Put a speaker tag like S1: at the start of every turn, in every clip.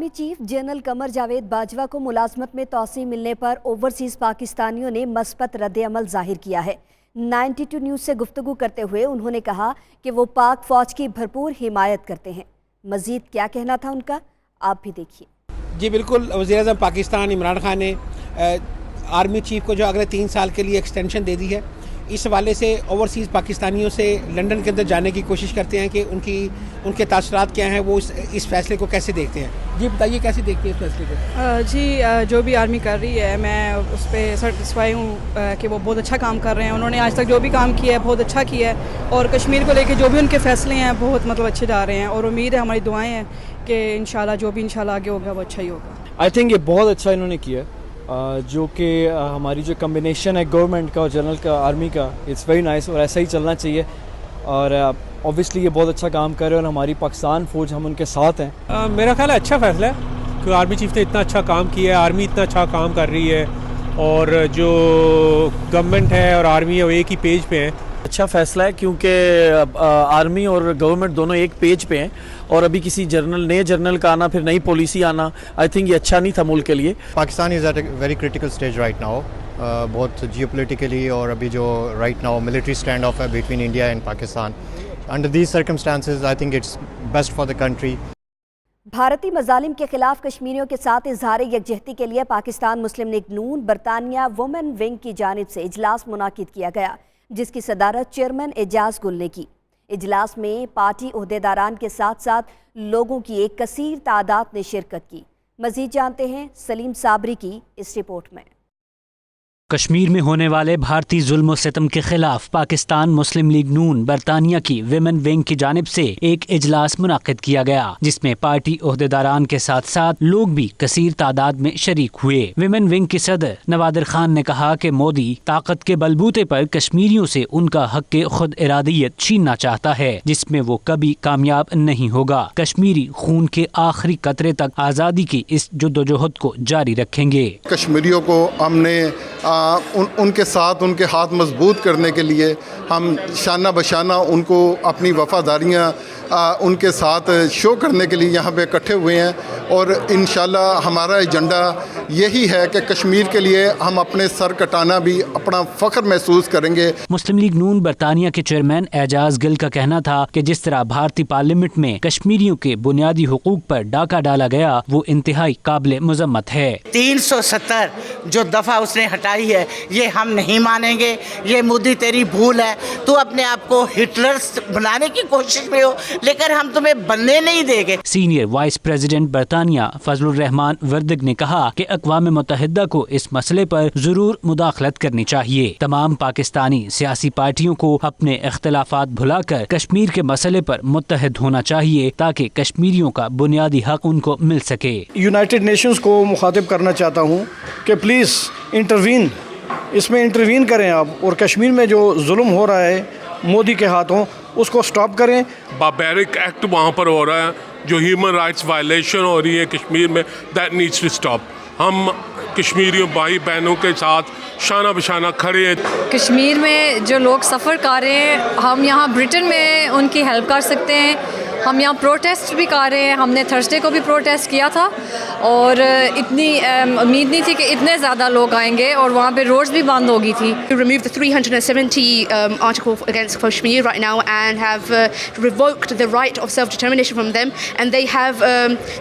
S1: Army chief general Qamar Javed Bajwa को मुलाजमत में तौसीह मिलने पर ओवरसीज़ पाकिस्तानियों ने मस्बत रद्द-ए-अमल जाहिर किया है। 92 न्यूज़ से गुफ्तगू करते हुए उन्होंने कहा कि वो पाक फ़ौज की भरपूर हिमायत करते हैं। मज़ीद क्या कहना था उनका, आप भी देखिए।
S2: जी बिल्कुल, वज़ीर-ए-आज़म पाकिस्तान इमरान खान ने आर्मी चीफ को जो अगले 3 साल के लिए एक्सटेंशन दे दी है, इस हवाले से ओवरसीज़ पाकिस्तानियों से लंदन के अंदर जाने की कोशिश करते हैं कि उनके तासरात क्या हैं, वो इस फैसले को कैसे देखते हैं। जी बताइए, कैसे देखते हैं इस फैसले को।
S3: जी जो भी आर्मी कर रही है, मैं उस पर सेटिस्फाई हूँ कि वो बहुत अच्छा काम कर रहे हैं। उन्होंने आज तक जो भी काम किया है बहुत अच्छा किया है, और कश्मीर को लेकर जो भी उनके फैसले हैं बहुत अच्छे जा रहे हैं, और उम्मीद है, हमारी दुआएँ हैं कि इंशाल्लाह जो भी इंशाल्लाह आगे होगा वो अच्छा ही होगा।
S4: आई थिंक ये बहुत अच्छा इन्होंने किया, जो कि हमारी जो कम्बिनेशन है गवर्नमेंट का और जनरल का, आर्मी का, इट्स वेरी नाइस, और ऐसा ही चलना चाहिए। और ऑब्वियसली ये बहुत अच्छा काम कर रहे हैं और हमारी पाकिस्तान फ़ौज, हम उनके साथ हैं।
S5: मेरा ख्याल है अच्छा फैसला है, क्योंकि आर्मी चीफ ने इतना अच्छा काम किया है, आर्मी इतना अच्छा काम कर रही है, और जो गवर्नमेंट है और आर्मी है वो एक ही पेज पे है।
S4: अच्छा फैसला है क्योंकि आर्मी और गवर्नमेंट दोनों एक पेज पे हैं, और अभी किसी नए जर्नल का आना, फिर नई पॉलिसी आना, आई थिंक ये अच्छा नहीं था मुल्क के लिए।
S6: Pakistan is at a very critical stage right now, बहुत जियोपॉलिटिकली, और अभी जो right now military stand off है between India and Pakistan. Under these circumstances I think it's best for the country.
S1: भारतीय मजालिम के खिलाफ कश्मीरियों के साथ इजहार यकजहती के लिए पाकिस्तान मुस्लिम लीग नून बरतानिया वुमेन विंग की जानिब से इजलास मुनाकिद किया गया, जिसकी सदारत चेयरमैन एजाज गुल ने की। इजलास में पार्टी ओहदेदारान के साथ साथ लोगों की एक कसीर तादाद ने शिरकत की। मजीद जानते हैं सलीम साबरी की इस रिपोर्ट में।
S7: कश्मीर में होने वाले भारतीय जुल्म और सितम के खिलाफ पाकिस्तान मुस्लिम लीग नून बरतानिया की विमेन विंग की जानिब से एक इजलास मुनाकिद किया गया, जिसमें पार्टी ओहदेदारान के साथ साथ लोग भी कसीर तादाद में शरीक हुए। विमेन विंग के सदर नवादिर खान ने कहा कि मोदी ताकत के बलबूते पर कश्मीरियों से उनका हक खुद इरादियत छीनना चाहता है, जिसमें वो कभी कामयाब नहीं होगा। कश्मीरी खून के आखिरी कतरे तक आज़ादी की इस जद्दोजहद को जारी रखेंगे।
S8: कश्मीरियों को हमने उनके साथ उनके हाथ मजबूत करने के लिए हम शाना बशाना उनको अपनी वफादारियाँ उनके साथ शो करने के लिए यहाँ पे इकट्ठे हुए हैं, और इंशाल्लाह हमारा एजेंडा यही है कि कश्मीर के लिए हम अपने सर कटाना भी अपना फ़ख्र महसूस करेंगे।
S7: मुस्लिम लीग नून बरतानिया के चेयरमैन एजाज गिल का कहना था कि जिस तरह भारतीय पार्लियामेंट में कश्मीरियों के बुनियादी हुकूक पर डाका डाला गया, वो इंतहाई काबिल मुजम्मत है।
S9: 370 जो दफ़ा उसने हटाई है, ये हम नहीं मानेंगे। ये मोदी तेरी भूल है, तू अपने आप को हिटलर बनाने की कोशिश में हो, लेकिन हम तुम्हें बनने नहीं देंगे।
S7: सीनियर वाइस प्रेसिडेंट बरतानिया फजलुर रहमान वर्दिग ने कहा कि अक़वाम मुत्तहिदा को इस मसले पर जरूर मुदाखलत करनी चाहिए। तमाम पाकिस्तानी सियासी पार्टियों को अपने इख्तिलाफात भुलाकर कश्मीर के मसले पर मुत्तहिद होना चाहिए, ताकि कश्मीरियों का बुनियादी हक उनको मिल सके।
S10: यूनाइटेड नेशंस को मुखातिब करना चाहता हूँ कि प्लीज़ इंटरवीन, इसमें इंटरवीन करें आप, और कश्मीर में जो जुल्म हो रहा है मोदी के हाथों, उसको स्टॉप करें।
S11: बारबेरिक एक्ट वहाँ पर हो रहा है, जो ह्यूमन राइट्स वायलेशन हो रही है कश्मीर में, दैट नीड्स टू स्टॉप। हम कश्मीरियों भाई बहनों के साथ शाना बशाना खड़े हैं।
S12: कश्मीर में जो लोग सफ़र कर रहे हैं, हम यहाँ ब्रिटेन में उनकी हेल्प कर सकते हैं। हम यहाँ प्रोटेस्ट भी कर रहे हैं, हमने थर्सडे को भी प्रोटेस्ट किया था, और इतनी उम्मीद नहीं थी कि इतने ज़्यादा लोग आएंगे, और वहाँ पे रोड्स भी बंद हो गई थी।
S13: Remove the 370 article against Kashmir right now and have revoked the right of self-determination from them, and they have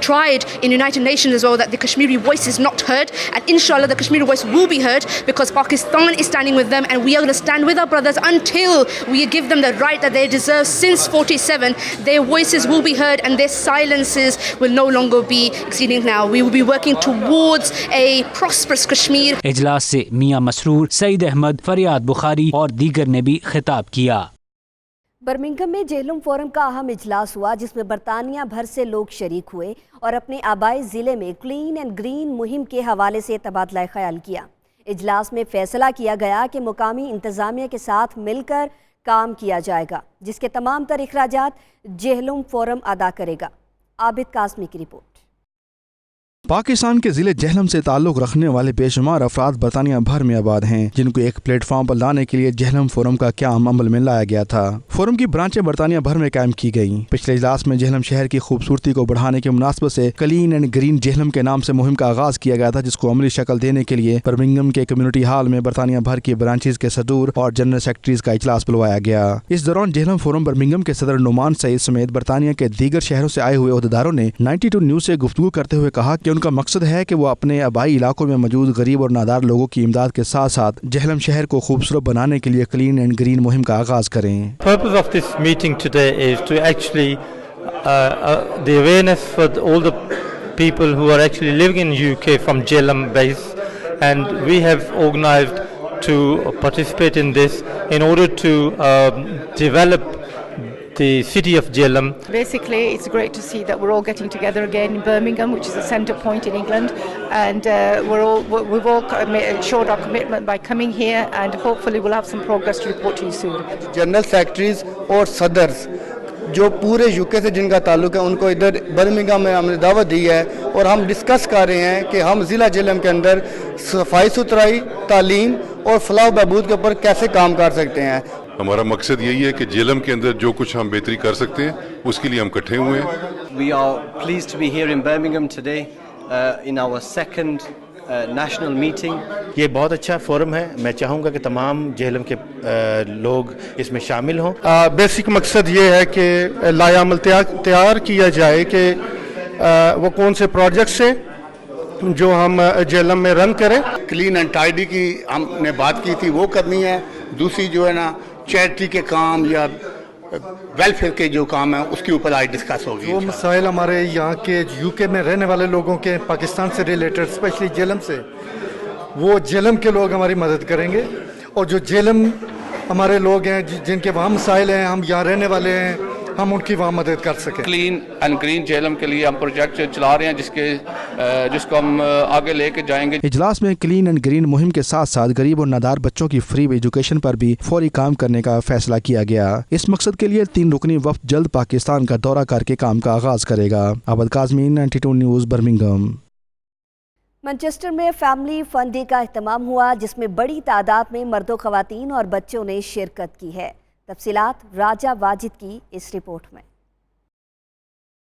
S13: tried in United Nations as well that the Kashmiri voice is not heard, and inshallah the Kashmiri voice will be heard, because Pakistan is standing with them, and we are going to stand with our brothers until we give them the right that they deserve since 47. Their voices will be heard, and their silences will no longer be exceeding now. We will be working towards a prosperous Kashmir.
S7: इजलास से मियां मसरूर, सईद अहमद, फरियाद बुखारी और दीगर ने भी खिताब किया।
S1: Birmingham में जेहलुम फोरम का अहम इजलास हुआ, जिसमें बरतानिया भर से लोग शरीक हुए और अपने आबाई ज़िले में क्लीन एंड ग्रीन मुहिम के हवाले से तबादला ख्याल किया। इजलास में फैसला किया गया कि मुकामी इंतज़ामिया के साथ मिलकर काम किया जाएगा, जिसके तमाम तर अखराजात जेहलुम फोरम अदा करेगा। आबिद कासमी की रिपोर्ट।
S14: पाकिस्तान के जिले जेहलम से ताल्लुक़ रखने वाले बेशुमार अफराद बरतानिया भर में आबाद हैं, जिनको एक प्लेटफॉर्म पर लाने के लिए जेहलम फोरम का क़याम अमल में लाया गया था। फोरम की ब्रांचें बरतानिया भर में कायम की गईं। पिछले इजलास में जेहलम शहर की खूबसूरती को बढ़ाने की मुनासबत से क्लीन एंड ग्रीन जेहलम के नाम से मुहिम का आगाज किया गया था, जिसको अमली शक्ल देने के लिए बर्मिंघम के कम्युनिटी हॉल में बरतानिया भर की ब्रांचेज के सदूर और जनरल सेक्रेटरीज का इजलास बुलवाया गया। इस दौरान जेहलम फोरम बर्मिंघम के सदर नुमान सईद समेत बरतानिया के दीगर शहरों से आए हुए ओहदेदारों ने 92 न्यूज से गुफ्तगू करते हुए कहा कि उनका मकसद है कि वो अपने आबाई इलाकों में मौजूद गरीब और नादार लोगों की इमदाद के साथ साथ जेहलम शहर को खूबसूरत बनाने के लिए क्लीन एंड ग्रीन मुहिम का आगाज करें।
S15: Purpose of this meeting today is to actually the awareness for all the people who are actually living in UK from Jhelum base, and we have organised to participate in this in order to develop the city of Jhelum.
S16: Basically, it's great to see that we're all getting together again in Birmingham, which is a centre point in England, and we've all showed our commitment by coming here, and hopefully we'll have some progress to report to you soon.
S17: General secretaries और सदर्स जो पूरे UK से जिनका ताल्लुक है उनको इधर Birmingham में हमने दावत दी है, और हम डिस्कस कर रहे हैं कि हम ज़िला जेहलम के अंदर सफाई सुथराई, तालीम और फलाह बहबूद के ऊपर कैसे काम कर सकते हैं।
S18: हमारा मकसद यही है कि जेहलम के अंदर जो कुछ हम बेहतरी कर सकते हैं उसके लिए हम इकट्ठे हुए हैं।
S19: We are pleased to be here in Birmingham today in our second national meeting.
S20: ये बहुत अच्छा फोरम है, मैं चाहूँगा कि तमाम जेहलम के लोग इसमें शामिल हों।
S10: बेसिक मकसद ये है कि लायामल तैयार किया जाए कि वो कौन से प्रोजेक्ट्स हैं जो हम जेहलम में रन करें।
S17: क्लीन एंड टाइडी की हमने बात की थी, वो करनी है। दूसरी जो है ना चैरिटी के काम या वेलफेयर के जो काम है उसके ऊपर आज डिस्कस होगी।
S10: वो मसाइल हमारे यहाँ के यूके में रहने वाले लोगों के, पाकिस्तान से रिलेटेड, स्पेशली जेहलम से, वो जेहलम के लोग हमारी मदद करेंगे, और जो जेहलम हमारे लोग हैं जिनके वहाँ मसाइल हैं, हम यहाँ रहने वाले हैं, हम उनकी वहाँ मदद कर सकें।
S21: क्लीन एंड ग्रीन जेहलम के लिए हम प्रोजेक्ट चला रहे हैं जिसको हम आगे लेके जाएंगे।
S14: इजलास में क्लीन एंड ग्रीन मुहिम के साथ साथ गरीब और नादार बच्चों की फ्री एजुकेशन पर भी फौरी काम करने का फैसला किया गया। इस मकसद के लिए 3 रुकनी वफ्द जल्द पाकिस्तान का दौरा करके काम का आगाज करेगा। अबद काज़मीन, 92 न्यूज़, बर्मिंघम।
S1: मैनचेस्टर में फैमिली फन डे का एहतमाम हुआ, जिसमें बड़ी तादाद में मर्दों, ख़वातीन और बच्चों ने शिरकत की है। तफसीलात राजा वाजिद की इस रिपोर्ट में।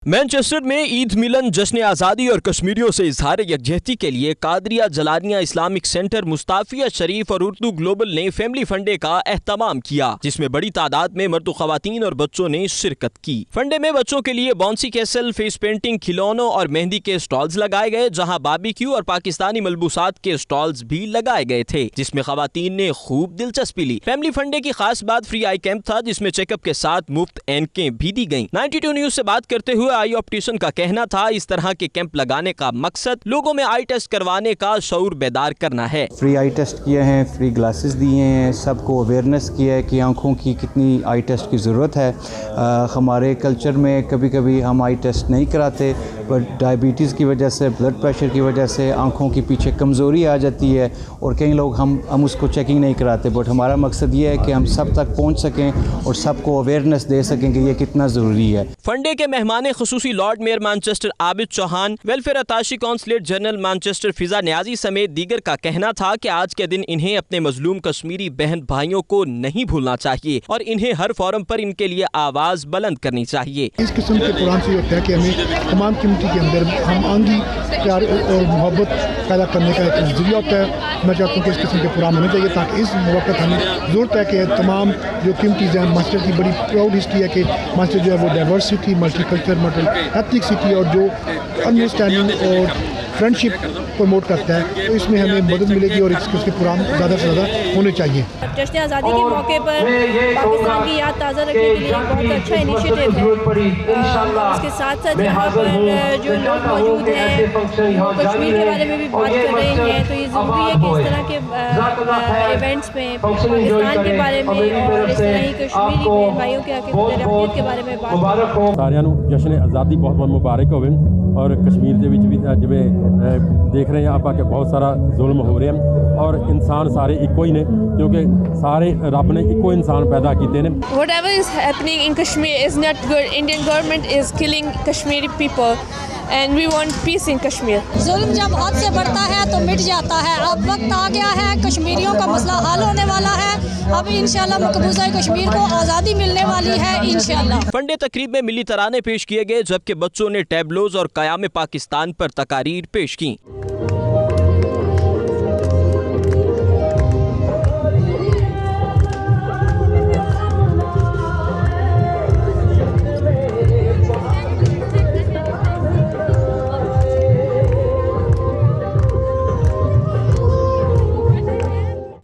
S22: मैनचेस्टर में ईद मिलन, जश्न आज़ादी और कश्मीरियों से इजहार यकजहती के लिए कादरिया जलानिया इस्लामिक सेंटर, मुस्ताफिया शरीफ और उर्दू ग्लोबल ने फैमिली फंडे का एहतमाम किया, जिसमें बड़ी तादाद में मर्द, ख़वातीन और बच्चों ने शिरकत की। फंडे में बच्चों के लिए बाउंसी कैसल, फेस पेंटिंग, खिलौनों और मेहंदी के स्टॉल्स लगाए गए, जहां बारबेक्यू और पाकिस्तानी मलबूसात के स्टॉल्स भी लगाए गए थे, जिसमें ख़वातीन ने खूब दिलचस्पी ली। फैमिली फंडे की खास बात फ्री आई कैंप था, जिसमें चेकअप के साथ मुफ्त ऐनकें भी दी गयी। 92 न्यूज से बात करते हुए आई ऑप्टिशियन का कहना था, इस तरह के कैंप लगाने का मकसद लोगों में आई टेस्ट करवाने का शऊर बेदार करना है।
S23: फ्री आई टेस्ट किए हैं, फ्री ग्लासेस दिए हैं, सबको अवेयरनेस किया है कि आंखों की कितनी आई टेस्ट की ज़रूरत है। हमारे कल्चर में कभी कभी हम आई टेस्ट नहीं कराते, बट डायबिटीज़ की वजह से, ब्लड प्रेशर की वजह से आंखों के पीछे कमज़ोरी आ जाती है, और कई लोग हम उसको चेकिंग नहीं कराते। बट हमारा मकसद ये है कि हम सब तक पहुँच सकें और सबको अवेयरनेस दे सकें कि ये कितना ज़रूरी है।
S22: फंडे के मेहमान खुसूसी lord mayor Manchester Abid Chauhan, welfare attache consulate general Manchester Fiza Niazi समेत दीगर का कहना था कि आज के दिन इन्हें अपने मजलूम कश्मीरी बहन भाइयों को नहीं भूलना चाहिए और इन्हें हर फोरम पर इनके लिए आवाज बुलंद करनी चाहिए।
S24: इस किस्म के प्रोग्राम से होता है कि हमें तमाम कम्युनिटी के अंदर हम आंगी प्यार और मोहब्बत पैदा करने का एक जरिया होता है। मैं चाहता हूँ कि इस किस्म के प्रोग्राम होने चाहिए, ताकि इस वक्त हमें ज़रूरत है कि तमाम जो कम्युनिटीज़ हैं, मास्टर की बड़ी प्राउड हिस्ट्री है कि मास्टर जो है वो diversity, multiculture, multi ethnic city और जो अंडरस्टैंडिंग और फ्रेंडशिप प्रमोट करता है, तो इसमें हमें मदद मिलेगी और इसके प्रोग्राम ज़्यादा से ज़्यादा होने चाहिए।
S25: जश्न आज़ादी के मौके पर पाकिस्तान की याद ताज़ा रखने के लिए बहुत अच्छा इनिशिएटिव है। उसके साथ साथ यहाँ पर जो लोग मौजूद हैं कश्मीर के बारे में भी बात कर रहे हैं, तो ये ज़रूरी है कि इस तरह के इवेंट्स में पाकिस्तान के बारे में और इस तरह ही कश्मीरी बहन भाइयों के हक़ के बारे में बात हो।
S5: सारिਆਂ ਨੂੰ जश्न आज़ादी बहुत बहुत मुबारक होवे और कश्मीर ਦੇ ਵਿੱਚ ਵੀ ਜਿਵੇਂ देख रहे हैं आप कि बहुत सारा जुल्म हो रहे हैं और इंसान सारे इको ही ने, क्योंकि सारे रब ने इको इंसान पैदा किए ने।
S26: Whatever is happening in Kashmir is not good. Indian government is killing Kashmiri people
S25: and we want peace in Kashmir.
S2: जुल्म जब हद से बढ़ता है तो मिट जाता है। अब वक्त आ गया है, कश्मीरियों का मसला हल होने वाला है। अब इंशाल्लाह मकबूजा कश्मीर को आज़ादी मिलने वाली है इंशाल्लाह।
S22: फंडे तकरीब में मिली तराने पेश किए गए, जबकि बच्चों ने टैबलोज और क़याम पाकिस्तान पर तकारीर पेश की।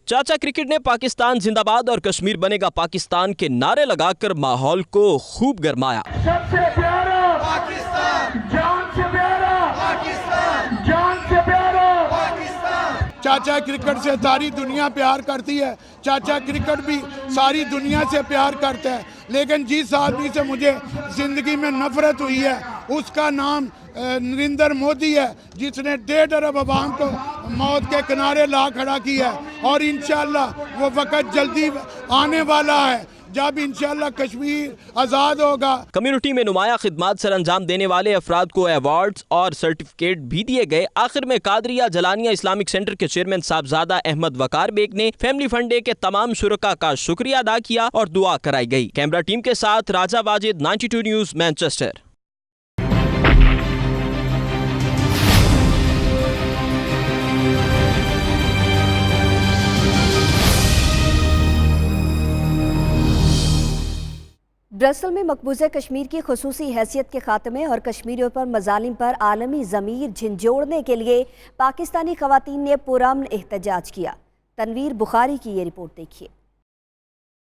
S22: चाचा क्रिकेट ने पाकिस्तान जिंदाबाद और कश्मीर बनेगा पाकिस्तान के नारे लगाकर माहौल को खूब गरमाया।
S3: सबसे प्यारा पाकिस्तान, जान से प्यारा पाकिस्तान, जान से प्यारा पाकिस्तान। चाचा क्रिकेट से सारी दुनिया प्यार करती है, चाचा क्रिकेट भी सारी दुनिया से प्यार करता है, लेकिन जिस आदमी से मुझे जिंदगी में नफरत हुई है उसका नाम नरेंद्र मोदी है, जिसने 1.5 अरब आवाम को मौत के किनारे ला खड़ा किया है। और इंशाल्लाह वो वक्त जल्दी आने वाला है जब इंशाल्लाह कश्मीर आज़ाद होगा।
S22: कम्युनिटी में नुमाया खिदमात सर अंजाम देने वाले अफराद को अवार्ड्स और सर्टिफिकेट भी दिए गए। आखिर में कादरिया जलानिया इस्लामिक सेंटर के चेयरमैन साहबजादा अहमद वकार बेग ने फैमिली फंडे के तमाम शुरका का शुक्रिया अदा किया और दुआ कराई गई। कैमरा टीम के साथ राजा वाजिद, 92 न्यूज़, मैनचेस्टर।
S1: ब्रसल में मकबूजा कश्मीर की खुसूसी हैसियत के खात्मे और कश्मीरियों पर मजालिम पर आलमी ज़मीर झिंझोड़ने के लिए पाकिस्तानी ख़वातीन ने पुरअमन एहतजाज किया। तनवीर बुखारी की ये रिपोर्ट देखिए।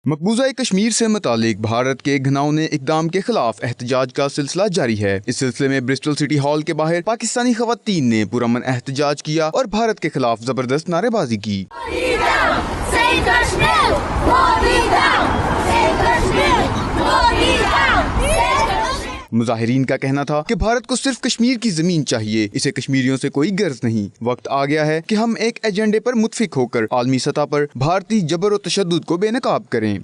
S4: मकबूजा कश्मीर से मुतालिक भारत के घिनौने इक़दाम के खिलाफ एहतजाज का सिलसिला जारी है। इस सिलसिले में ब्रिस्टल सिटी हॉल के बाहर पाकिस्तानी ख़वातीन ने पुरअमन एहतजाज किया और भारत के खिलाफ जबरदस्त नारेबाजी की। मुजाहिरीन का कहना था कि भारत को सिर्फ कश्मीर की जमीन चाहिए, इसे कश्मीरियों से कोई गर्ज नहीं। वक्त आ गया है कि हम एक एजेंडे पर मुत्फिक होकर आलमी सतह पर भारतीय जबर और तशद्दुद को बेनकाब करें।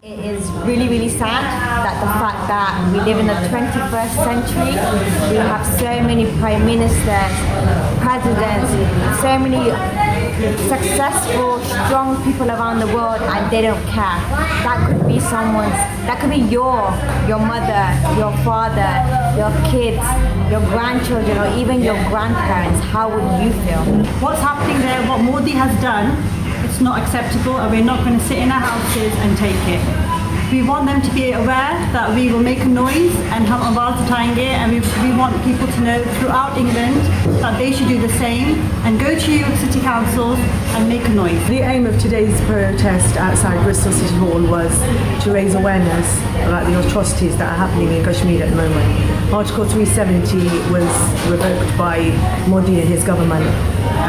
S6: successful, strong people around the world, and they don't care. That could be someone's. That could be your mother, your father, your kids, your grandchildren, or even your grandparents. How would you feel?
S8: What's happening there? What Modi has done, it's not acceptable, and we're not going to sit in our houses and take it. We want them to be aware that we will make a noise and have आवाज़ उठाएंगे, and we want people to know throughout England that they should do the same and go to your city councils and make a noise.
S26: The aim of today's protest outside Bristol City Hall was to raise awareness about the atrocities that are happening in Kashmir at the moment. Article 370 was revoked by Modi and his government,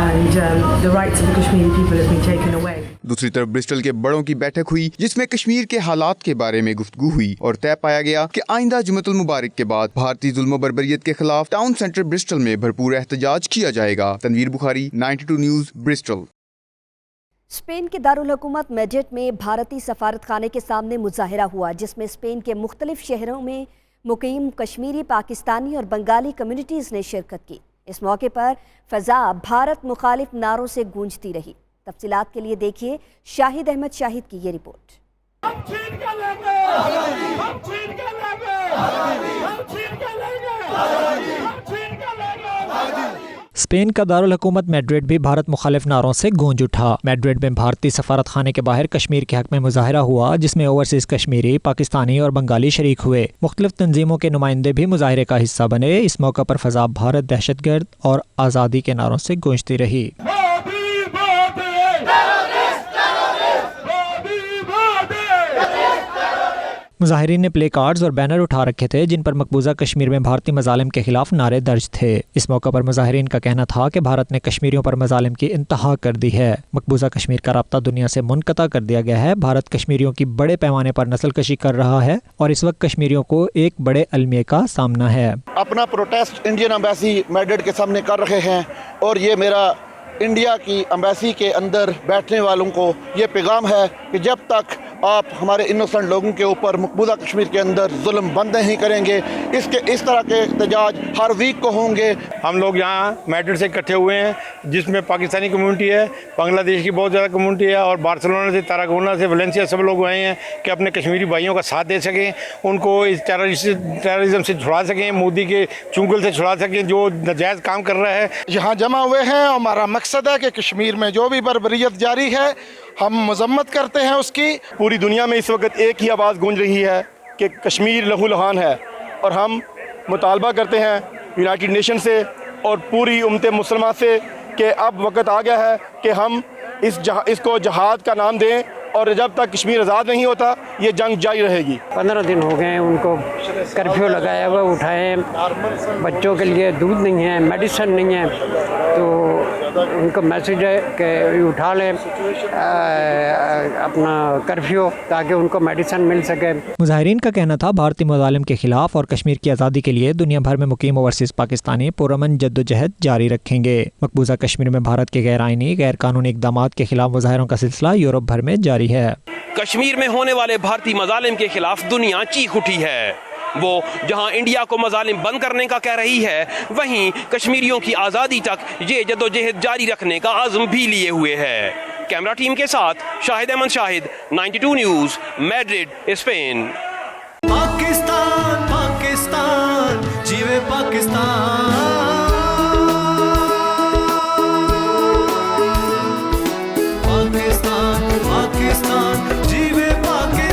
S26: and the rights of the Kashmiri people have been taken away.
S4: दूसरी तरफ Bristol के बड़ों की बैठक हुई, जिसमें कश्मीर के हालात के बारे में गुफ्तगू हुई और तय पाया गया कि आइंदा जुमतुल मुबारक के बाद भारतीय जुल्म बर्बरियत के खिलाफ टाउन सेंटर ब्रिस्टल में भरपूर एहतजाज किया जाएगा। Tanveer Bukhari, 92 news, Bristol.
S1: Spain के दारुल हुकूमत मैड्रिड में भारतीय सफारत खाने के सामने मुजाहिरा हुआ, जिसमें स्पेन के मुख्तलिफ शहरों में मुकीम कश्मीरी, पाकिस्तानी और बंगाली कम्युनिटीज़ ने शिरकत की। इस मौके पर फ़ज़ा भारत मुखालिफ नारों से गूंजती रही। तफसीलात के लिए देखिए शाहिद अहमद शाहिद की ये रिपोर्ट।
S7: स्पेन का दारुल हुकूमत मैड्रिड भी भारत मुखालिफ नारों से गूंज उठा। मैड्रिड में भारतीय सफारत खाने के बाहर कश्मीर के हक में मुजाहिरा हुआ, जिसमें ओवरसीज कश्मीरी, पाकिस्तानी और बंगाली शरीक हुए। मुख्तलिफ तंजीमों के नुमाइंदे भी मुजाहिरे का हिस्सा बने। इस मौका पर फ़ज़ा भारत दहशतगर्द और आज़ादी के नारों से गूंजती रही। मुजाहिरीन ने प्ले कार्ड्स और बैनर उठा रखे थे, जिन पर मकबूजा कश्मीर में भारतीय मजालिम के खिलाफ नारे दर्ज थे। इस मौका पर मुजाहिरीन का कहना था कि भारत ने कश्मीरियों पर मजालिम की इंतहा कर दी है। मकबूजा कश्मीर का राब्ता दुनिया से मुनक़ता कर दिया गया है। भारत कश्मीरियों की बड़े पैमाने पर नस्ल कशी कर रहा है और इस वक्त कश्मीरियों को एक बड़े अलमिये का सामना है।
S27: अपना प्रोटेस्ट इंडियन एम्बेसी मैड्रिड के सामने कर रहे हैं और ये मेरा इंडिया की एम्बेसी के अंदर बैठने वालों को ये पैगाम है कि जब तक آپ ہمارے انوسنٹ لوگوں کے اوپر مقبوضہ کشمیر کے اندر ظلم بند نہیں کریں گے. اس طرح کے احتجاج ہر ویک کو ہوں گے.
S9: ہم لوگ یہاں میڈرڈ سے اکٹھے ہوئے ہیں جس میں پاکستانی کمیونٹی ہے, بنگلہ دیش کی بہت زیادہ کمیونٹی ہے, اور بارسلونا سے, تاراگونا سے, ویلنسیا سب لوگ آئے ہیں کہ اپنے کشمیری بھائیوں کا ساتھ دے سکیں, ان کو اس ٹیررزم سے چھڑا سکیں, مودی کے چنگل سے چھڑا سکیں جو ناجائز کام کر رہا ہے.
S3: یہاں جمع ہوئے ہیں. ہمارا مقصد ہے کہ کشمیر میں جو بھی بربریت جاری ہے ہم مذمت کرتے ہیں اس کی.
S9: پوری دنیا میں اس وقت ایک ہی آواز گونج رہی ہے کہ کشمیر لہو لہان ہے, اور ہم مطالبہ کرتے ہیں یونائٹڈ نیشن سے اور پوری امت مسلمہ سے کہ اب وقت آ گیا ہے کہ ہم اس کو جہاد کا نام دیں, اور جب تک کشمیر آزاد نہیں ہوتا یہ جنگ جاری رہے گی.
S11: 15 دن ہو گئے ہیں ان کو کرفیو لگایا ہوا, اٹھائے, بچوں کے لیے دودھ نہیں ہے, میڈیسن نہیں ہے, تو ان کو میسیج ہے کہ اٹھا لیں اپنا کرفیو تاکہ ان کو میڈیسن مل سکے.
S12: مظاہرین کا کہنا تھا بھارتی مظالم کے خلاف اور کشمیر کی آزادی کے لیے دنیا بھر میں مقیم اوورسیز پاکستانی پرامن جدوجہد جاری رکھیں گے. مقبوضہ کشمیر میں بھارت کے غیر آئینی غیر قانونی اقدامات کے خلاف مظاہروں کا سلسلہ یورپ بھر میں جاری ہے.
S13: کشمیر میں ہونے والے بھارتی مظالم کے خلاف دنیا چیخ اٹھی ہے. وہ جہاں انڈیا کو مظالم بند کرنے کا کہہ رہی ہے, وہیں کشمیریوں کی آزادی تک یہ جدوجہد جاری رکھنے کا عزم بھی لیے ہوئے ہے. کیمرہ ٹیم کے ساتھ Shahid Ahmed Shahid, 92 news, Madrid, Spain.
S15: Pakistan Pakistan جیوے پاکستان, پاکستان پاکستان جیوے پاکستان.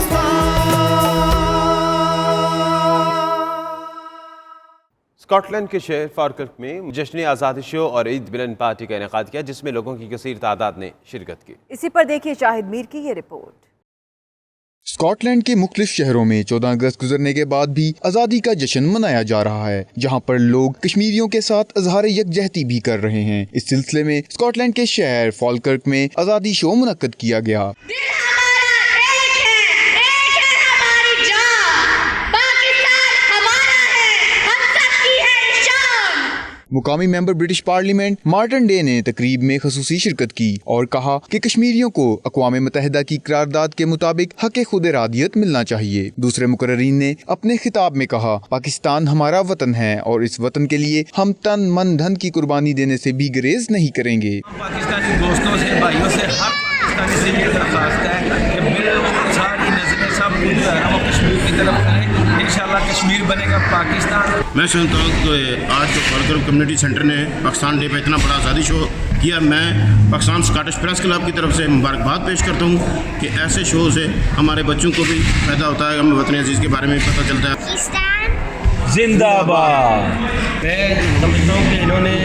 S16: اسکاٹ لینڈ کے شہر فالکرک میں جشن آزادی شو اور عید ملن پارٹی کا انعقاد کیا, جس میں لوگوں کی کثیر تعداد نے شرکت کی.
S18: اسی پر دیکھیے شاہد میر کی یہ رپورٹ.
S4: اسکاٹ لینڈ کے مختلف شہروں میں 14 اگست گزرنے کے بعد بھی آزادی کا جشن منایا جا رہا ہے, جہاں پر لوگ کشمیریوں کے ساتھ اظہار یکجہتی بھی کر رہے ہیں. اس سلسلے میں اسکاٹ لینڈ کے شہر فالکرک میں آزادی شو منعقد کیا گیا. مقامی ممبر برٹش پارلیمنٹ مارٹن ڈے نے تقریب میں خصوصی شرکت کی اور کہا کہ کشمیریوں کو اقوام متحدہ کی قرارداد کے مطابق حق خود ارادیت ملنا چاہیے. دوسرے مقررین نے اپنے خطاب میں کہا, پاکستان ہمارا وطن ہے اور اس وطن کے لیے ہم تن من دھن کی قربانی دینے سے بھی گریز نہیں کریں گے.
S28: پاکستانی دوستوں سے, بھائیوں سے, ہر پاکستانی سے یہ درخواست ہے کہ بالکل ساری نظریں سب کچھ جو ہے وہ کشمیر کی طرف کریں. انشاءاللہ کشمیر بنے گا پاکستان.
S29: میں سمجھتا ہوں کہ آج جو فالکرک کمیونٹی سینٹر نے پاکستان ڈے پہ اتنا بڑا آزادی شو کیا, میں پاکستان اسکاٹش پریس کلب کی طرف سے مبارکباد پیش کرتا ہوں کہ ایسے شو سے ہمارے بچوں کو بھی فائدہ ہوتا ہے, ہمیں وطن عزیز کے بارے میں پتہ چلتا ہے.
S28: زندہ باد. میں سمجھتا ہوں کہ انہوں نے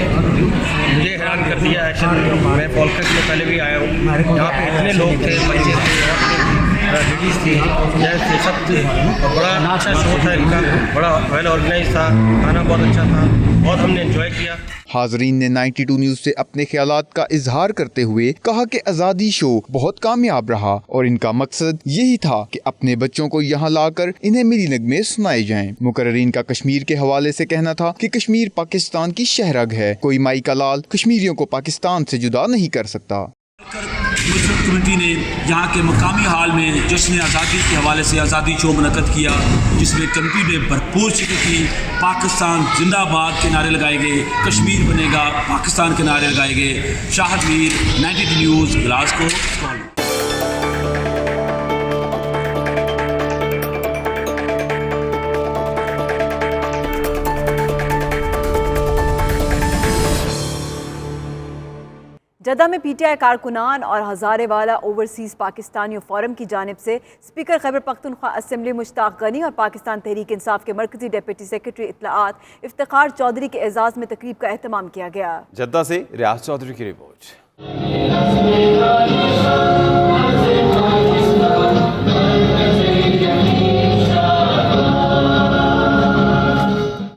S28: مجھے حیران کر دیا ایکچولی. میں فالکرک میں پہلے بھی آیا ہوں, یہاں پہ اتنے لوگ تھے, بچے تھے, لیڈیز تھی, جینٹس تھے, سب تھے, اور بڑا اچھا شو تھا ان کا, بڑا ویل آرگنائز تھا, کھانا بہت اچھا تھا, بہت ہم نے انجوائے کیا.
S4: حاضرین نے 92 نیوز سے اپنے خیالات کا اظہار کرتے ہوئے کہا کہ آزادی شو بہت کامیاب رہا اور ان کا مقصد یہی تھا کہ اپنے بچوں کو یہاں لا کر انہیں ملی نغمے سنائے جائیں. مقررین کا کشمیر کے حوالے سے کہنا تھا کہ کشمیر پاکستان کی شہرگ ہے, کوئی مائی کا لال کشمیریوں کو پاکستان سے جدا نہیں کر سکتا.
S28: مسلم کمیونٹی نے یہاں کے مقامی ہال میں جشن آزادی کے حوالے سے آزادی شو منعقد کیا, جس میں کمیونٹی نے بھرپور شرکت کی. پاکستان زندہ آباد کے نعرے لگائے گئے, کشمیر بنے گا پاکستان کے نعرے لگائے گئے. شاہد میر, 92 نیوز, گلاسگو.
S18: جدہ میں پی ٹی آئی کارکنان اور ہزارے والا اوورسیز پاکستانیوں فورم کی جانب سے اسپیکر خیبر پختونخوا اسمبلی مشتاق غنی اور پاکستان تحریک انصاف کے مرکزی ڈپٹی سیکرٹری اطلاعات افتخار چودھری کے اعزاز میں تقریب کا اہتمام کیا گیا.
S16: جدہ سے ریاض چودھری کی رپورٹ.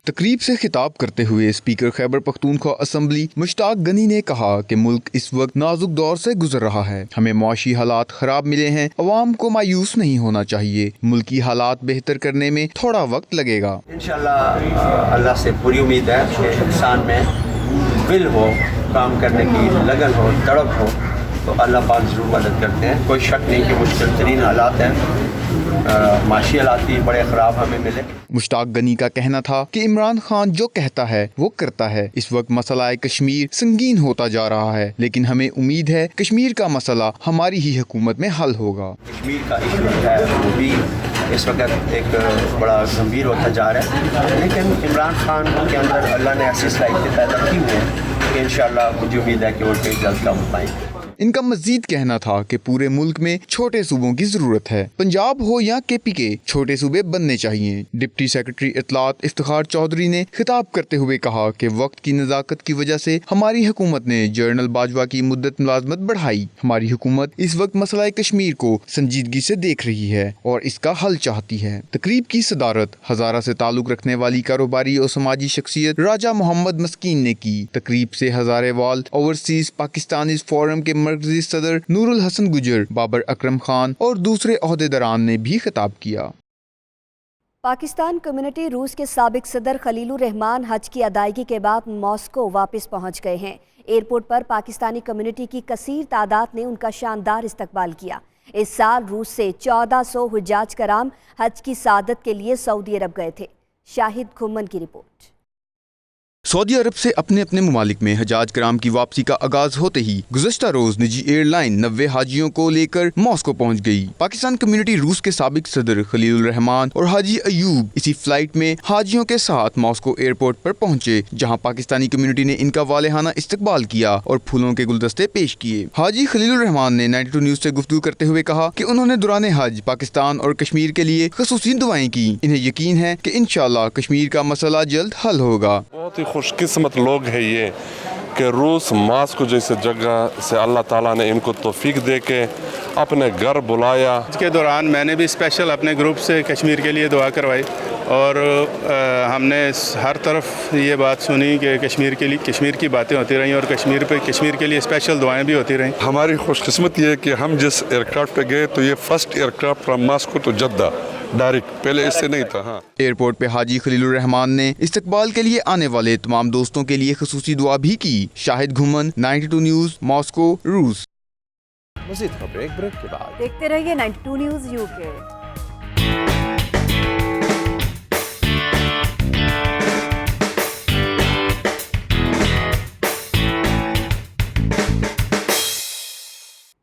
S4: تقریب سے خطاب کرتے ہوئے اسپیکر خیبر پختونخوا اسمبلی مشتاق غنی نے کہا کہ ملک اس وقت نازک دور سے گزر رہا ہے, ہمیں معاشی حالات خراب ملے ہیں, عوام کو مایوس نہیں ہونا چاہیے, ملکی حالات بہتر کرنے میں تھوڑا وقت لگے گا.
S30: انشاءاللہ اللہ سے پوری امید ہے کہ انسان میں ول ہو, کام کرنے کی لگن ہو, تڑپ ہو, तो अल्लाह पाक ज़रूर मदद करते हैं। कोई शक नहीं कि मुश्किल तरीन हालात हैं, माशी हालात भी बड़े ख़राब हमें मिले।
S4: मुश्ताक गनी का कहना था कि इमरान खान जो कहता है वो करता है। इस वक्त मसला कश्मीर संगीन होता जा रहा है, लेकिन हमें उम्मीद है कश्मीर का मसला हमारी ही हुकूमत में हल होगा।
S30: कश्मीर का इशू है वो भी इस वक्त एक बड़ा गंभीर होता जा रहा है, लेकिन इमरान खान के अंदर अल्लाह ने ऐसी सलाहियतें पैदा की हुई हैं कि इंशाअल्लाह मुझे उम्मीद है कि वो जल्द काबू पाएंगे।
S4: इनका मजीद कहना था कि पूरे मुल्क में छोटे सूबों की जरूरत है। पंजाब हो या KPK, छोटे सूबे बनने चाहिए। डिप्टी सेक्रेटरी इत्तलात इफ्तिखार चौधरी ने खिताब करते हुए कहा कि वक्त की नज़ाकत की वजह से हमारी हुकूमत ने जनरल बाजवा की मुद्दत मुलाजमत बढ़ाई। हमारी हुकूमत इस वक्त मसला कश्मीर को संजीदगी से देख रही है और इसका हल चाहती है। तकरीब की सदारत हज़ारा से ताल्लुक रखने वाली कारोबारी और समाजी शख्सियत राजा मोहम्मद मस्कीन ने की। तकरीब से हज़ारेवाल ओवरसीज पाकिस्तानी फोरम के मरकजी सदर नूरुल हसन गुजर, बाबर अकरम खान और दूसरे ओहदेदारान ने भी खिताब किया।
S1: पाकिस्तान कम्युनिटी रूस के साबिक सदर खलीलुर रहमान हज की अदायगी के बाद मॉस्को वापस पहुंच गए हैं। एयरपोर्ट पर पाकिस्तानी कम्युनिटी की कसीर तादाद ने उनका शानदार इस्तकबाल किया। इस साल रूस से 1400 हुज्जाज कराम हज की सादत के लिए सऊदी अरब गए थे। शाहिद खुम्मन की रिपोर्ट।
S4: सऊदी अरब से अपने अपने मुमालिक में हजाज कराम की वापसी का आगाज होते ही गुज़श्ता रोज निजी एयरलाइन 90 हाजियों को लेकर मॉस्को पहुंच गई। पाकिस्तान कम्युनिटी रूस के साबिक सदर खलीलुर रहमान और हाजी अयूब इसी फ्लाइट में हाजियों के साथ मॉस्को एयरपोर्ट पर पहुंचे, जहां पाकिस्तानी कम्युनिटी ने इनका वालेहाना इस्तकबाल किया और फूलों के गुलदस्ते पेश किए। हाजी खलीलुर रहमान ने 92 न्यूज से गुफ्तगू करते हुए कहा कि उन्होंने दौरान हज पाकिस्तान और कश्मीर के लिए खसूसी दुआएं की। इन्हें यकीन है कि इंशाअल्लाह कश्मीर का मसला जल्द हल होगा।
S5: बहुत ही खुशकिस्मत लोग हैं ये कि रूस मॉस्को जैसे जगह से अल्लाह ताला ने इनको तौफीक दे के अपने घर बुलाया।
S10: इसके दौरान मैंने भी स्पेशल अपने ग्रुप से कश्मीर के लिए दुआ करवाई और हमने हर तरफ ये बात सुनी कि कश्मीर की बातें होती रहीं और कश्मीर के लिए स्पेशल दुआएं भी होती रहीं।
S5: हमारी खुशकिस्मत ये कि हम जिस एयरक्राफ्ट पे गए तो ये first aircraft from Moscow to Jeddah direct, पहले इससे नहीं था। हाँ,
S4: एयरपोर्ट पे हाजी खलीलुर रहमान ने इस्तकबाल के लिए आने वाले तमाम दोस्तों के लिए खसूसी दुआ भी की। शाहिद घुमन, 92 न्यूज, मॉस्को, रूस।
S16: मज़ीद खबरें एक ब्रेक के बाद।
S18: देखते रहिए 92 न्यूज़ UK।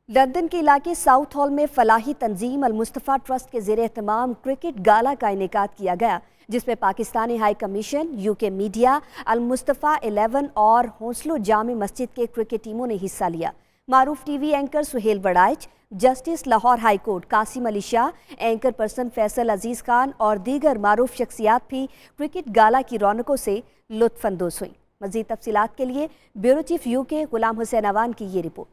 S1: लंदन के इलाके साउथ हॉल में फलाही तंजीम अल मुस्तफ़ा ट्रस्ट के ज़ेर एहतमाम क्रिकेट गाला का इनेकाद किया गया, जिसमें Pakistani high commission, UK media, Al Mustafa 11 और हौसलो जामे मस्जिद के क्रिकेट टीमों ने हिस्सा लिया। मारूफ TV anchor Suhail Baraich, justice Lahore high court Qasim Ali Shah, anchor person Faisal Aziz Khan और दीगर मारूफ शख्सियात भी क्रिकेट गाला की रौनकों से लुत्फ़अंदोज़ हुई। मज़ीद तफसीलात के लिए bureau chief UK Ghulam Hussain Awan की ये रिपोर्ट।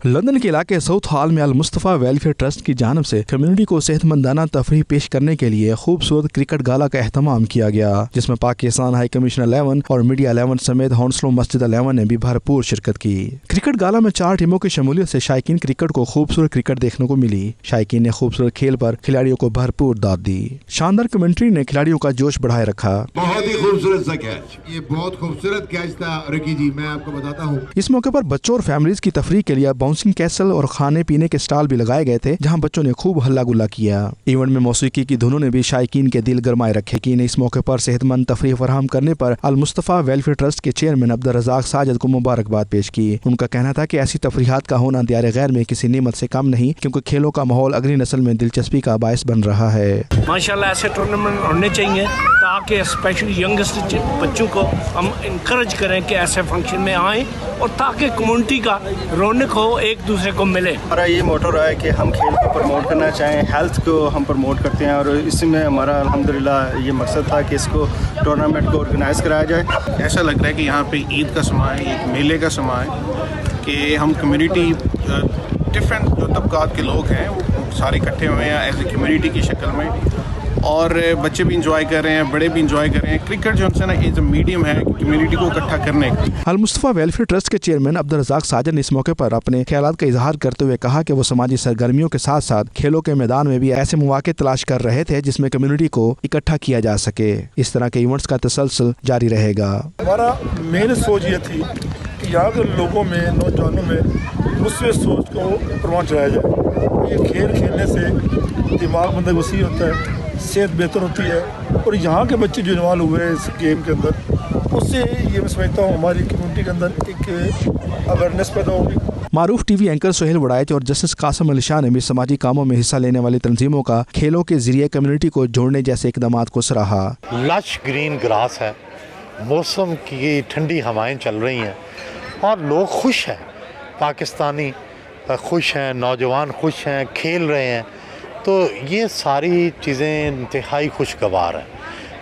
S14: लंदन के इलाके साउथ हॉल में अल मुस्तफ़ा वेलफेयर ट्रस्ट की जानिब से कम्युनिटी को सेहतमंदाना तफरीह पेश करने के लिए खूबसूरत क्रिकेट गाला का एहतमाम किया गया, जिसमें पाकिस्तान हाई कमीशन 11 और मीडिया 11 समेत हौसलो मस्जिद 11 ने भी भरपूर शिरकत की। क्रिकेट गाला में 4 टीमों की शमूलियत से शायकीन क्रिकेट को खूबसूरत क्रिकेट देखने को मिली। शायकीन ने खूबसूरत खेल पर खिलाड़ियों को भरपूर दाद दी। शानदार कमेंट्री ने खिलाड़ियों का जोश बढ़ाए रखा।
S17: बहुत ही खूबसूरत सा कैच, ये बहुत खूबसूरत कैच था रिकी जी, मैं आपको बताता हूँ।
S14: इस मौके पर बच्चों और फैमिलीज की तफरीह के लिए बाउंसिंग कैसल और खाने पीने के स्टॉल भी लगाए गए थे, जहां बच्चों ने खूब हल्ला गुल्ला किया। इवेंट में मौसीकी की धुनों ने भी शायकीन के दिल गरमाए रखे। कि इस मौके पर सेहतमंद तफरीह फराहम करने पर अल मुस्तफ़ा वेलफेयर ट्रस्ट के चेयरमैन अब्दुल रज़ाक साजिद को मुबारकबाद पेश की। उनका कहना था कि ऐसी तफरीहात का होना दियार गैर में किसी नेमत से कम नहीं, क्योंकि खेलों का माहौल अगली नस्ल में दिलचस्पी का बायस बन रहा है।
S28: माशाल्लाह ऐसे टूर्नामेंट होने चाहिए ताकि स्पेशली यंगस्ट बच्चों को हम इंकरेज करें कि ऐसे फंक्शन में आएँ और ताकि कम्युनिटी का रौनक हो, एक दूसरे को मिले।
S19: हमारा ये मोटो रहा है कि हम खेल को प्रमोट करना चाहें, हेल्थ को हम प्रमोट करते हैं और इसमें हमारा अल्हम्दुलिल्लाह ये मकसद था कि इसको टूर्नामेंट को ऑर्गेनाइज कराया जाए।
S20: ऐसा लग रहा है कि यहाँ पे ईद का समय है, एक मेले का समय है कि हम कम्युनिटी डिफरेंट जो तबकात के लोग हैं वो सारे इकट्ठे हुए हैं एज ए कम्युनिटी की शक्ल में, और बच्चे भी इंजॉय कर रहे हैं, बड़े भी इंजॉय कर रहे हैं। क्रिकेट जो है ना एक मीडियम है कम्युनिटी को इकट्ठा करने का।
S14: अल मुस्तफ़ा वेलफेयर ट्रस्ट के चेयरमैन अब्दुल रज़ाक साजिद ने इस मौके पर अपने ख्यालात का इजहार करते हुए कहा कि वो समाजी सरगर्मियों के साथ साथ खेलों के मैदान में भी ऐसे मौके तलाश कर रहे थे जिसमें कम्युनिटी को इकट्ठा किया जा सके। इस तरह के इवेंट्स का तसलसल जारी रहेगा।
S20: हमारा मेन सोच ये थी कि
S2: यहाँ के लोगों में, नौजवानों में मुस्लिम सोच को परवान चलाया जाए। ये खेल खेलने से दिमाग बंदा वसी होता है, सेहत बेहतर होती है, और यहाँ के बच्चे जो इन्वॉल्व हुए हैं इस गेम के अंदर, उससे ये मैं समझता हूँ हमारी कम्युनिटी के अंदर एक अवेयरनेस पैदा होगी।
S14: मारूफ टीवी एंकर सोहेल वड़ाइच और जस्टिस कासिम अली शाह ने भी समाजी कामों में हिस्सा लेने वाली तंजीमों का खेलों के जरिए कम्युनिटी को जोड़ने जैसे इकदाम को सराहा।
S6: लश ग्रीन ग्रास है, मौसम की ठंडी हवाएं चल रही हैं और लोग खुश हैं, पाकिस्तानी खुश हैं, नौजवान खुश हैं, खेल रहे हैं। तो ये सारी चीज़ें इंतहाई खुशगवार हैं,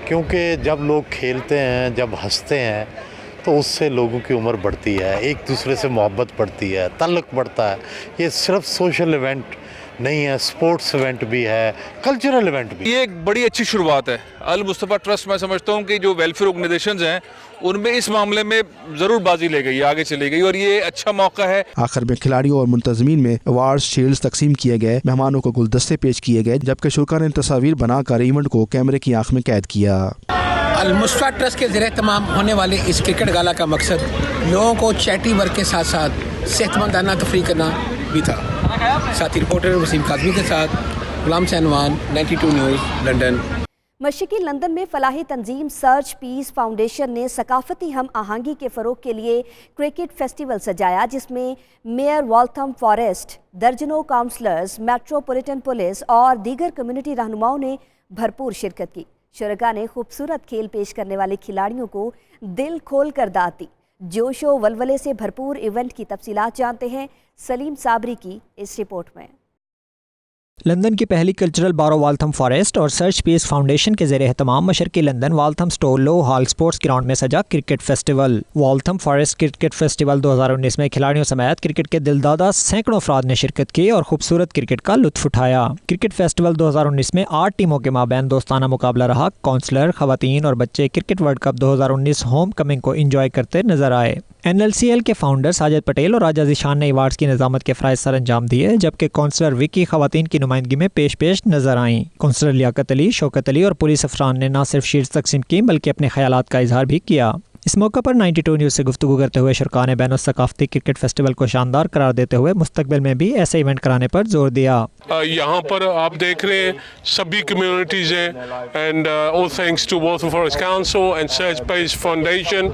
S6: क्योंकि जब लोग खेलते हैं, जब हंसते हैं, तो उससे लोगों की उम्र बढ़ती है, एक दूसरे से मोहब्बत बढ़ती है, तल्लुक़ बढ़ता है। ये सिर्फ सोशल इवेंट नहीं है, स्पोर्ट्स इवेंट भी है, कल्चरल इवेंट भी।
S7: ये एक बड़ी अच्छी शुरुआत है। अल मुस्तफ़ा ट्रस्ट मैं समझता हूँ कि जो वेलफेयर ऑर्गेनाइजेशंस हैं उनमें इस मामले में ज़रूर बाजी ले गई, आगे चली गई, और ये अच्छा मौका है।
S14: आखिर में खिलाड़ियों और मुंतज़मीन में अवार्ड शील्ड्स तकसीम किए गए, मेहमानों को गुलदस्ते पेश किए गए, जबकि शुरा ने तस्वीर बनाकर इवेंट को कैमरे की आंख में कैद किया।
S8: अल मुस्तफ़ा ट्रस्ट के ज़रिए तमाम होने वाले इस क्रिकेट गाला का मकसद लोगों को चैरिटी वर्क के साथ साथ सेहतमंदाना तफरीह करना भी था। साथी रिपोर्टर वसीम काज़मी के साथ गुलाम सैनवान, 92 न्यूज़, लंदन।
S1: मशरक़ी लंदन में फलाही तंजीम सर्च पीस फाउंडेशन ने सकाफती हम आहंगी के फ़रोग के लिए क्रिकेट फेस्टिवल सजाया, जिसमें मेयर वॉल्थम फॉरेस्ट, दर्जनों काउंसलर्स, मेट्रोपॉलिटन पुलिस और दीगर कम्युनिटी रहनुमाओं ने भरपूर शिरकत की। शुरका ने खूबसूरत खेल पेश करने वाले खिलाड़ियों को दिल खोल कर दाद दी। जोशो वलवले से भरपूर इवेंट की तफसीलात जानते हैं सलीम साबरी की इस रिपोर्ट में।
S12: लंदन की पहली कल्चरल बारो वाल्थम फॉरेस्ट और सर्च पीस फाउंडेशन के ज़रिए एहतमाम मशरक़ी लंदन वाल्थम स्टोर लो हॉल स्पोर्ट्स ग्राउंड में सजा cricket festival. Waltham forest cricket festival 2019 में खिलाड़ियों समेत क्रिकेट के दिलदादा सैकड़ों अफराद ने शिरकत की और खूबसूरत क्रिकेट का लुत्फ उठाया। क्रिकेट फेस्टिवल 2019 में 8 टीमों के माबैन दोस्ताना मुकाबला रहा। काउंसलर, खवातीन और बच्चे cricket world cup 2019 home coming को इंजॉय करते नजर आए। NLCL के फाउंडर साजिद पटेल और राजा ज़ीशान ने अवार्ड्स की निज़ामत के फ़राइज़ सर अंजाम दिए, जबकि काउंसलर विकी खवातीन की नुमाइंदगी में पेश नजर आईं। काउंसलर लियाकत अली, शौकत अली और पुलिस अफरान ने न सिर्फ शील्ड्स तकसीम की बल्कि अपने ख्यालात का इजहार भी किया। इस मौके पर 92 न्यूज़ से गुफ्तगू करते हुए शुरका ने बैनुल सकाफ़ती क्रिकेट फेस्टिवल को शानदार करार देते हुए मुस्तकबिल में भी ऐसे इवेंट कराने पर जोर दिया।
S21: यहाँ पर आप देख रहे हैं सभी कम्युनिटीज़ हैं, and all thanks to Waltham Forest council and Search Peace Foundation,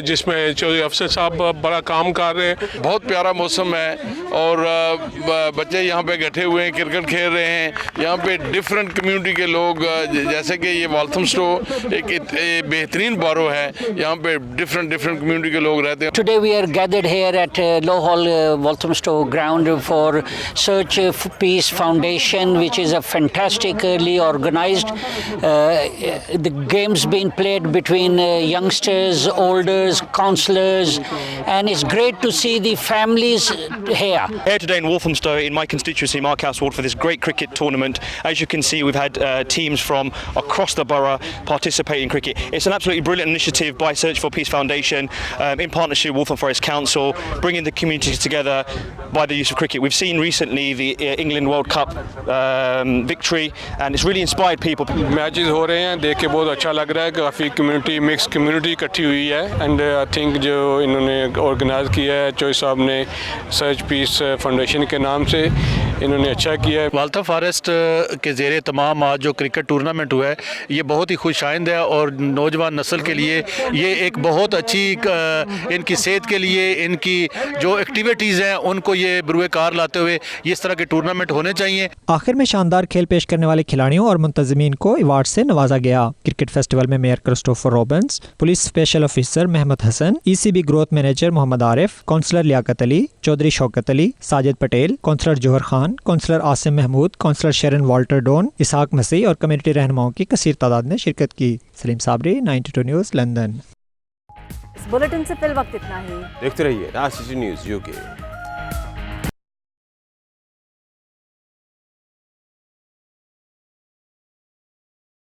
S21: जिसमें चौधरी अफसर साहब बड़ा काम कर रहे हैं।
S22: बहुत प्यारा मौसम है और बच्चे यहाँ पे इकट्ठे हुए हैं, क्रिकेट खेल रहे हैं। यहाँ पे डिफरेंट कम्युनिटी के लोग, जैसे कि ये वाल्थम स्टोर एक बेहतरीन बारो है, यहाँ पे डिफरेंट कम्युनिटी के लोग रहते हैं।
S23: Today we are gathered here at Low Hall Walthamstow ground for Search Peace Foundation, which is a fantastically organized the games being played between youngsters, elders, counsellors, and it's great to see the families here.
S24: Here today in Walthamstow, in my constituency, Markhouse Ward, for this great cricket tournament. As you can see, we've had teams from across the borough participate in cricket. It's an absolutely brilliant initiative by Search for Peace Foundation in partnership with Waltham Forest Council, bringing the communities together by the use of cricket. We've seen recently the England World Cup victory, and it's really inspired people.
S21: Matches हो रहे हैं, देख के बहुत अच्छा लग रहा है। काफ़ी कम्युनिटी मिक्स कम्युनिटी इकट्ठी हुई है, एंड आई थिंक जो इन्होंने ऑर्गेनाइज किया है चौधरी साहब ने सर्च पीस फाउंडेशन के नाम से, इन्होंने अच्छा किया है।
S6: वाल्थम फॉरेस्ट के ज़रिए तमाम आज जो क्रिकेट टूर्नामेंट हुआ है, ये बहुत ही खुशाइंद है और नौजवान नस्ल के लिए ये एक बहुत अच्छी इनकी सेहत के लिए, इनकी जो एक्टिविटीज़ हैं उनको ये बरूए कार लाते हुए इस तरह के टूर्नामेंट होने चाहिए।
S12: आखिर में शानदार खेल पेश करने वाले खिलाड़ियों और मुंतज़मीन को अवार्ड से नवाजा गया। क्रिकेट फेस्टिवल में mayor Christopher Robbins, police special officer Mahmood Hassan, ECB growth manager Mohammad Arif, councillor Liaquat Ali, Chaudhry Shaukat Ali, Sajid Patel, councillor Johar Khan, councillor Asim Mahmood, councillor Sharon Walter Doan, Ishaq Masih और कम्युनिटी रहनुमाओं की कसीर तादाद ने शिरकत की। Salim Sabri, 92 news, London.
S18: इस बुलेटिन से फिल वक्त इतना ही।
S16: देखते रहिए राष्ट्रीय न्यूज़ UK।